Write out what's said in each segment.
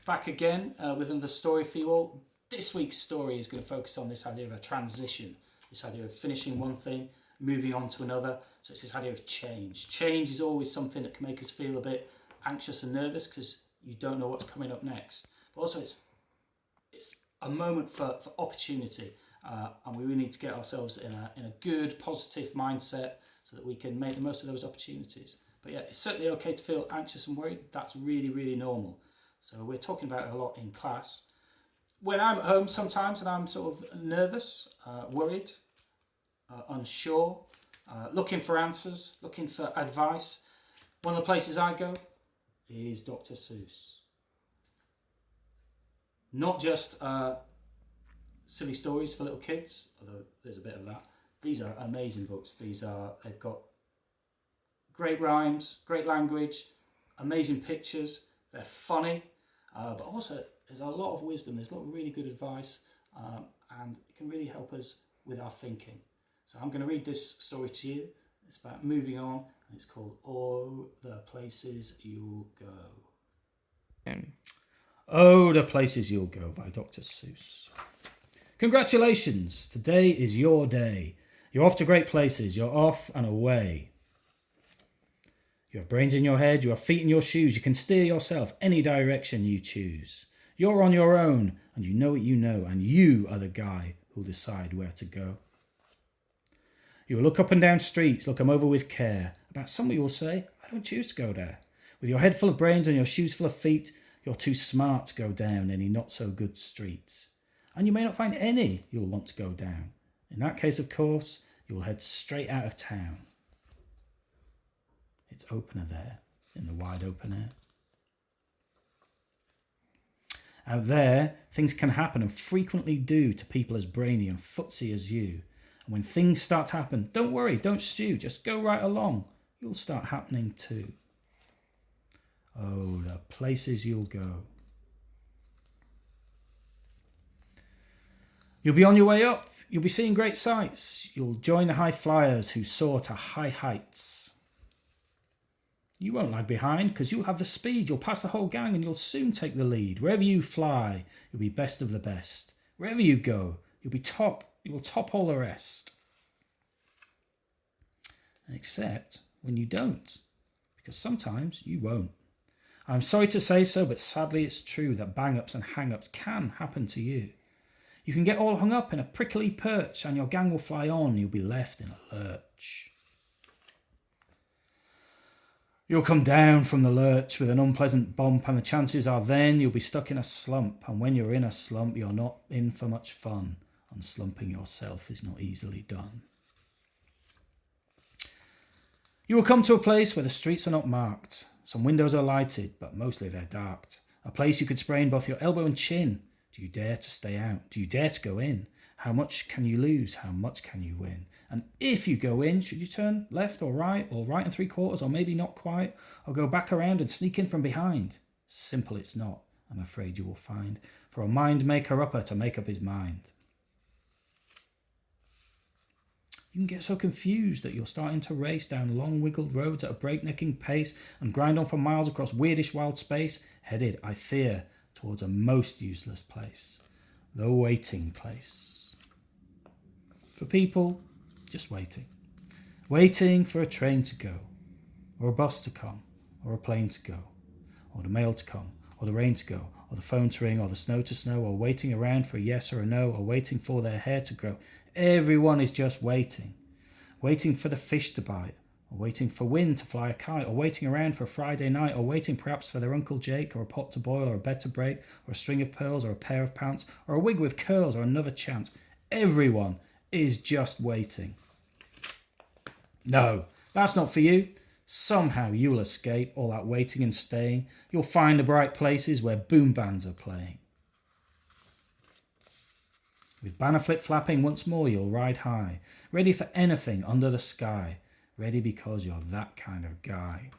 back again with another story for you all. This week's story is going to focus on this idea of a transition, this idea of finishing one thing, moving on to another. So it's this idea of change. Change is always something that can make us feel a bit anxious and nervous because you don't know what's coming up next. But also it's a moment for opportunity, and we really need to get ourselves in a good, positive mindset so that we can make the most of those opportunities. But yeah, it's certainly okay to feel anxious and worried. That's really, really normal. So we're talking about it a lot in class. When I'm at home sometimes and I'm sort of nervous, worried, unsure, looking for answers, looking for advice, one of the places I go is Dr. Seuss. Not just silly stories for little kids, although there's a bit of that. These are amazing books. They've got great rhymes, great language, amazing pictures. They're funny, but also there's a lot of wisdom. There's a lot of really good advice, and it can really help us with our thinking. So I'm going to read this story to you. It's about moving on, and it's called Oh, the Places You'll Go. Oh, the Places You'll Go by Dr. Seuss. Congratulations! Today is your day. You're off to great places. You're off and away. You have brains in your head. You have feet in your shoes. You can steer yourself any direction you choose. You're on your own, and you know what you know, and you are the guy who'll decide where to go. You'll look up and down streets, look them over with care. About some you will say, I don't choose to go there. With your head full of brains and your shoes full of feet, you're too smart to go down any not-so-good streets. And you may not find any you'll want to go down. In that case, of course, you'll head straight out of town. It's opener there, in the wide open air. Out there, things can happen and frequently do to people as brainy and footsy as you. And when things start to happen, don't worry, don't stew, just go right along. You'll start happening too. Oh, the places you'll go. You'll be on your way up. You'll be seeing great sights. You'll join the high flyers who soar to high heights. You won't lag behind because you'll have the speed. You'll pass the whole gang and you'll soon take the lead. Wherever you fly, you'll be best of the best. Wherever you go, you'll be top. You will top all the rest. Except when you don't, because sometimes you won't. I'm sorry to say so, but sadly it's true that bang-ups and hang-ups can happen to you. You can get all hung up in a prickly perch and your gang will fly on. You'll be left in a lurch. You'll come down from the lurch with an unpleasant bump, and the chances are then you'll be stuck in a slump. And when you're in a slump, you're not in for much fun. And slumping yourself is not easily done. You will come to a place where the streets are not marked. Some windows are lighted, but mostly they're darked. A place you could sprain both your elbow and chin. Do you dare to stay out? Do you dare to go in? How much can you lose? How much can you win? And if you go in, should you turn left or right and 3/4, or maybe not quite, or go back around and sneak in from behind? Simple it's not, I'm afraid you will find, for a mind maker-upper to make up his mind. You can get so confused that you're starting to race down long wiggled roads at a breaknecking pace and grind on for miles across weirdish wild space, headed, I fear, towards a most useless place, the waiting place. For people, just waiting. Waiting for a train to go, or a bus to come, or a plane to go, or the mail to come, or the rain to go, or the phone to ring, or the snow to snow, or waiting around for a yes or a no, or waiting for their hair to grow. Everyone is just waiting. Waiting for the fish to bite, or waiting for wind to fly a kite, or waiting around for a Friday night, or waiting perhaps for their Uncle Jake, or a pot to boil, or a bed to break, or a string of pearls, or a pair of pants, or a wig with curls, or another chance. Everyone is just waiting. No, that's not for you. Somehow you'll escape all that waiting and staying. You'll find the bright places where boom bands are playing. With banner flip flapping once more you'll ride high, ready for anything under the sky, ready because you're that kind of guy.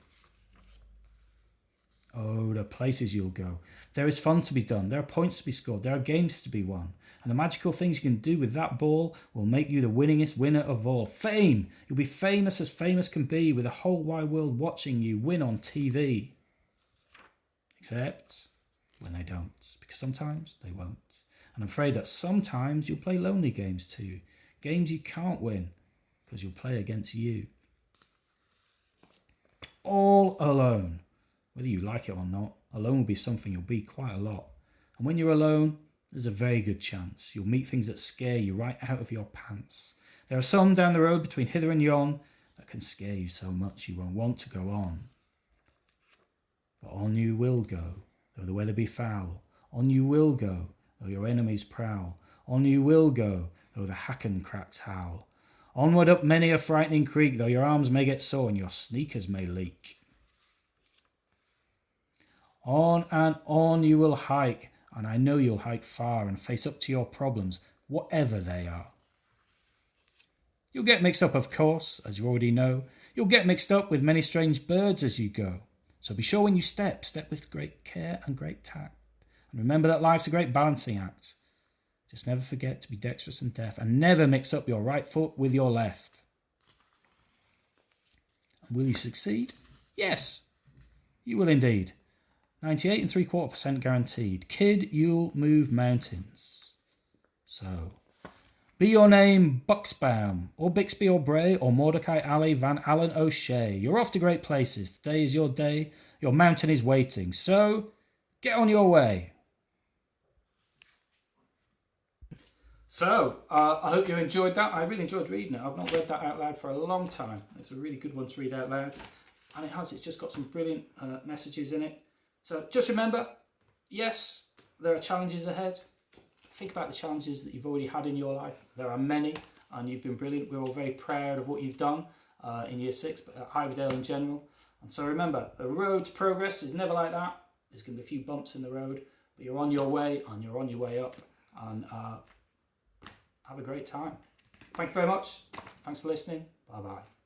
Oh, the places you'll go. There is fun to be done, there are points to be scored, there are games to be won, and the magical things you can do with that ball will make you the winningest winner of all. Fame! You'll be famous as famous can be, with the whole wide world watching you win on TV. Except when they don't, because sometimes they won't. And I'm afraid that sometimes you'll play lonely games too, games you can't win because you'll play against you. All alone. Whether you like it or not, alone will be something you'll be quite a lot. And when you're alone, there's a very good chance you'll meet things that scare you right out of your pants. There are some down the road between hither and yon that can scare you so much you won't want to go on. But on you will go, though the weather be foul. On you will go, though your enemies prowl. On you will go, though the hacken cracks howl. Onward up many a frightening creek, though your arms may get sore and your sneakers may leak. On and on you will hike, and I know you'll hike far and face up to your problems, whatever they are. You'll get mixed up, of course, as you already know. You'll get mixed up with many strange birds as you go. So be sure when you step with great care and great tact. And remember that life's a great balancing act. Just never forget to be dexterous and deft, and never mix up your right foot with your left. And will you succeed? Yes, you will indeed. 98.75% guaranteed. Kid, you'll move mountains. So, be your name Buxbaum, or Bixby or Bray, or Mordecai Alley Van Allen O'Shea. You're off to great places. Today is your day. Your mountain is waiting. So, get on your way. So, I hope you enjoyed that. I really enjoyed reading it. I've not read that out loud for a long time. It's a really good one to read out loud. And it's just got some brilliant messages in it. So just remember, yes, there are challenges ahead. Think about the challenges that you've already had in your life. There are many, and you've been brilliant. We're all very proud of what you've done in Year 6, but at Iverdale in general. And so remember, the road to progress is never like that. There's going to be a few bumps in the road, but you're on your way, and you're on your way up. And have a great time. Thank you very much. Thanks for listening. Bye-bye.